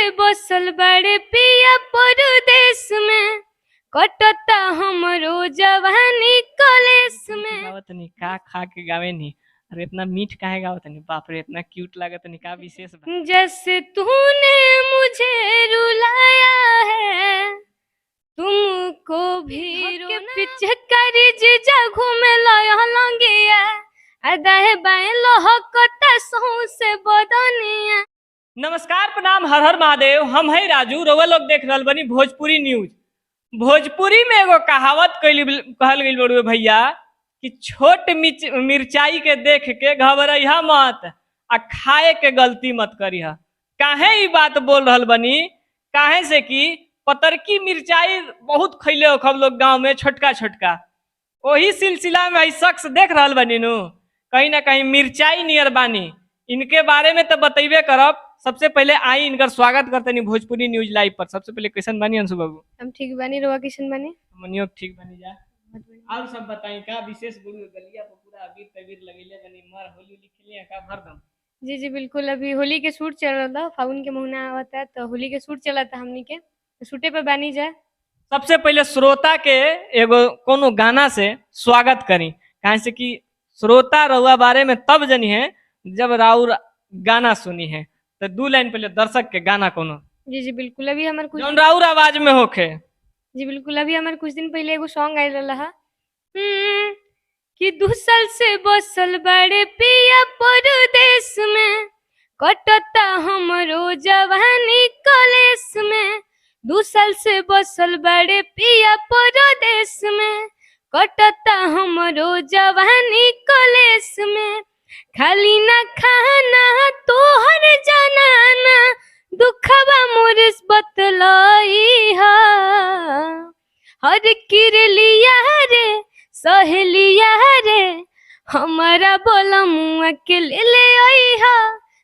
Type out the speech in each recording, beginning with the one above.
से बसल बड़े पिया परदेश में, कटता हमरो जवानी कलेस में। गावत नहीं का खा के गावे नहीं, अरे इतना मीठ काहे गावत नहीं, बाप रे इतना क्यूट लागत नहीं, का विशेष बा। जैसे तूने मुझे रुलाया है, तुमको भी रोना। पीछे करी जीजा घूमे लाया लंगिया, दाएं बाएं लहकता सहू से बदनिया। नमस्कार प्रणाम हर हर महादेव, हम है राजू, रउआ लोग देख रहल बनी भोजपुरी न्यूज। भोजपुरी में एगो कहावत कहल गई बड़ुए भैया कि छोट मिर्चाई के देख के घबराइहा मत, आ खाए के गलती मत करिहा। काहे ई बात बोल रहल बनी, काहे से कि पतरकी मिर्चाई बहुत खैले हो खब लोग गांव में, छोटका छोटका। वही सिलसिला में ई शख्स देख रहल बनी नु, कहीं ना कहीं मिर्चाई नियर बानी। इनके बारे में तो बतेबे करब। सबसे पहले आई इनकर स्वागत करते नहीं भोजपुरी न्यूज लाइव पर। सबसे पहले कैसन बानी अंशु बाबू? हम ठीक बानी, रवा किशन बानी? मनियो ठीक बनी जा। और सब बताई का विशेष गुरु गलिया पर पूरा अबीर तबीर लगेले बनी, मर होली लिखलिए का भरदम। जी जी बिल्कुल, अभी होली के शूट चल रहा था, फागुन के महीना आवता है तो होली के शूट चला था हमनी के, तो शूटे पे बानी जाए। सबसे पहले श्रोता के एगो कोनो गाना से स्वागत करी, कहे से कि श्रोता रउआ बारे में तब जनी है जब राउर गाना सुनी है। तो 2 लाइन पहले दर्शक के गाना कोनो। जी जी बिल्कुल, अभी हमारे कुछ जौन राउर आवाज में होखे। जी बिल्कुल, अभी हमारे कुछ दिन पहले एगो सॉन्ग आयल रहा कि 2 साल से बसल बड़े पिया परदेश में, कटता हमरो जवानी कलेस में। 2 साल से बसल बड़े पिया परदेश में, कटता हमरो जवानी कलेस में। खाली ना खाना तोहर जनाना, दुखवा मोर बतलाई हा। हर किरलिया रे सहेलिया रे, हमारा बोला मुआ के ले आई हा।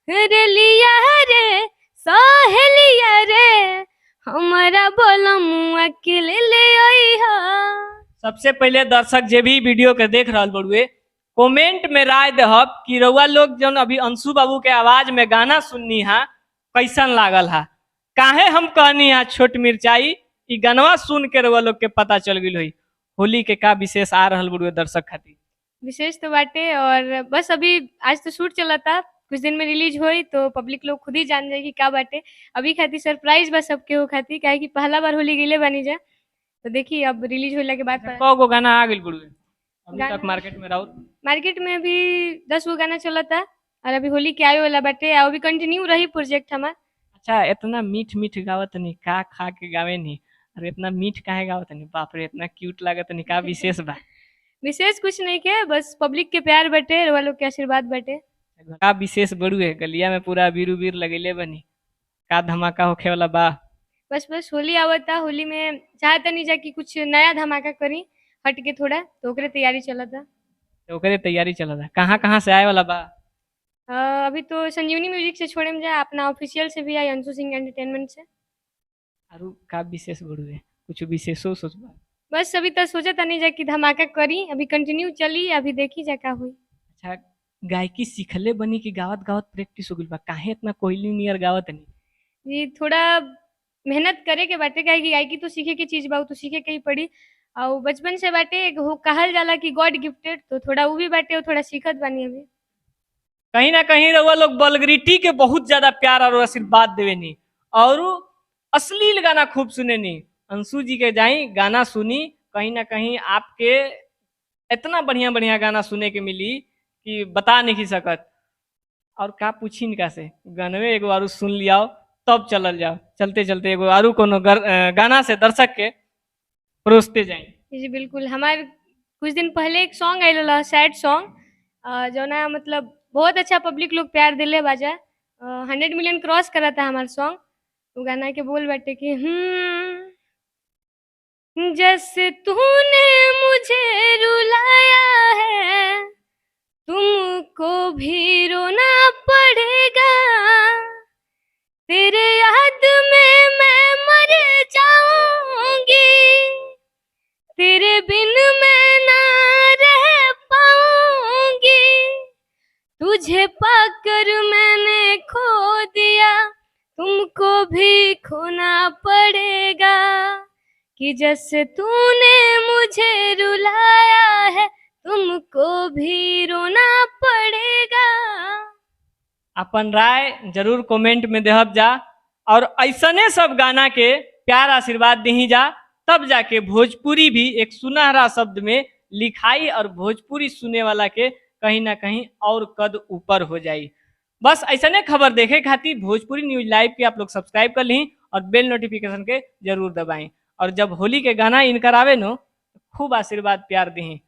रे लिया रे सहेलिया रे, हमारा बोला मुआ के ले आई हा। सबसे पहले दर्शक जे भी वीडियो के देख रहल बड़ुए, कमेंट में राय देहब कि रउआ लोग जौन अभी अंशु बाबू के आवाज में गाना सुननी हा कैसन लागल हा। काहे हम कहनी हा छोट मिर्चाई, ई गानवा सुन के रउआ लोग के पता चल गई हुई होली के का विशेष आ रहल बड़ुए दर्शक खातिर। विशेष तो बाटे, और बस अभी आज तो शूट चला था, कुछ दिन में रिलीज होई तो पब्लिक लोग खुद ही जान जाए कि का बाटे। अभी खातिर सरप्राइज बस सबके हो खातिर, काहे कि पहला बार होली गईले बानी जा, तो देखिए अब रिलीज होला के बाद गो गाना आ गई बड़ुए अभी तक मार्केट में? राउत मार्केट में अभी 10 गो गाना चला था, और अभी होली के आए वाला बाटे, और अभी कंटिन्यू रही प्रोजेक्ट हमार। अच्छा, इतना मीठ मीठ गावत नहीं, का खा के गावे नहीं, अरे इतना मीठ काहे गावत नहीं, बाप रे इतना क्यूट लागत नहीं, का विशेष बा? विशेष कुछ नहीं के, बस पब्लिक के प्यार बटे, रउआ लोग के आशीर्वाद बटे। का विशेष बड़ू है गलिया में पूरा अबीर उबीर लगेले बनी, का धमाका होखे वाला बा? बस बस होली आवता, होली में चाहता नहीं जा कि कुछ नया धमाका करी हट के थोड़ा, तो ओकरे तैयारी चला था। तो ओकरे तैयारी चला था। कहाँ कहाँ से आए वाला बा? अभी तो संजीवनी म्यूजिक से छोड़े में जा, अपना ऑफिशियल से भी आई, अंशु सिंह एंटरटेनमेंट से। आरु का विशेष बड़ू है, कुछ विशेषो सोचबा? बस अभी तो सोचा था नहीं जा कि धमाका करी, अभी कंटिन्यू चली, अभी देखी जा का हुई। अच्छा, गायकी सीखले बनी कि गावत गावत प्रैक्टिस हो गई बा? काहे इतना कोहली नियर गावत नहीं? जी थोड़ा मेहनत करे के बाटे, काहे कि गायकी तो सीखे के चीज बा, तो सीखे के ही पड़ी। और बचपन से बाटे हो कहल जाला कि गॉड गिफ्टेड, तो थोड़ा वो भी बाटे, थोड़ा सीखत बानी अभी। कहीं ना कहीं रउआ लोग बलगरीटी के बहुत ज्यादा प्यार और आशीर्वाद देवे नी, और अश्लील गाना खूब सुने नी। अंशु जी के जाई गाना सुनी, कहीं ना कहीं आपके इतना बढ़िया बढ़िया गाना सुने के मिली कि बता नहीं सकत। और का पूछी इनका से, गानवे एगो आरू सुन लियाओ तब चलल जाओ। चलते चलते एगो आरू कोनो गाना से दर्शक के परोसते जाए। जी बिल्कुल, हमारे कुछ दिन पहले एक सॉन्ग आयल रहा, सैड सॉन्ग, जो ना मतलब बहुत अच्छा पब्लिक लोग प्यार दिले बाजा, 100 मिलियन क्रॉस करा था हमारा सॉन्ग। तो गाना के बोल बाटे कि जैसे तूने मुझे रुलाया है, तुमको भी रोना पड़ेगा। तेरे याद में मैं मर जाऊंगी, तेरे बिन मैं ना रह पाऊंगी। तुझे पाकर मैंने खो दिया, तुमको भी खोना पड़ेगा कि जैसे तूने मुझे रुलाया है तुमको भी रोना पड़ेगा। अपन राय जरूर कमेंट में देहब जा और ऐसने सब गाना के प्यार आशीर्वाद दही जा, तब जाके भोजपुरी भी एक सुनहरा शब्द में लिखाई और भोजपुरी सुने वाला के कहीं ना कहीं और कद ऊपर हो जाई। बस ऐसने खबर देखे खातिर भोजपुरी न्यूज लाइव के आप लोग सब्सक्राइब कर ली और बेल नोटिफिकेशन के जरूर दबाएं। और जब होली के गाना इनकर आवे नो खूब आशीर्वाद प्यार दी।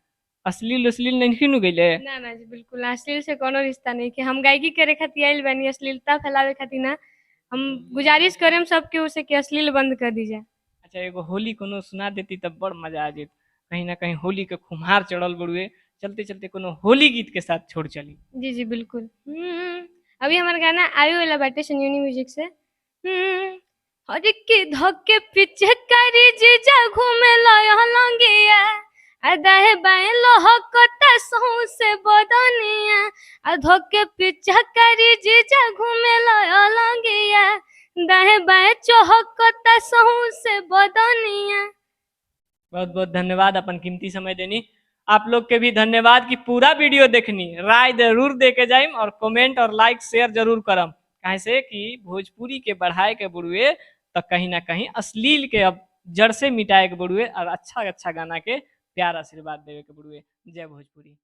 अश्लील उश्लील नहीं नु गइले? ना ना जी, बिल्कुल अश्लील से कोनो रिश्ता नहीं कि हम गायकी करे खातिर आइल बानी, अश्लीलता फैलावे खातिर ना। हम गुजारिश करेम सबके उसे कि अश्लील बंद कर दीजिए। अच्छा एगो होली कोनो सुना देती तब बड़ मजा आ जेत। कहीं ना कहीं होली के खुमार चढ़ल बड़ुए, चलते चलते कोनो होली गीत के साथ छोड़ चली। जी जी बिल्कुल। अभी हमारा गाना आवे वाला बाटे संजीवनी म्यूजिक से। हर के धक्के पीछे करी जीजा घूमे लाया लंगिया, दाएं बाएं लहकता सहू से बदनिया, धक्के पीछे करी जीजा घूमे लाया लंगिया, दाएं बाएं चहकता सहू से बदनिया। बहुत बहुत धन्यवाद अपन कीमती समय देनी। आप लोग के भी धन्यवाद कि पूरा वीडियो देखनी, राय जरूर दे के जाइम और कमेंट और लाइक शेयर जरूर करम। काहे से कि भोजपुरी के बढ़ाए के बुड़ुए तो कहीं ना कहीं अश्लील के अब जड़ से मिटाए के बुड़ुए और अच्छा अच्छा गाना के प्यार आशीर्वाद देवे के बुड़ुए। जय भोजपुरी।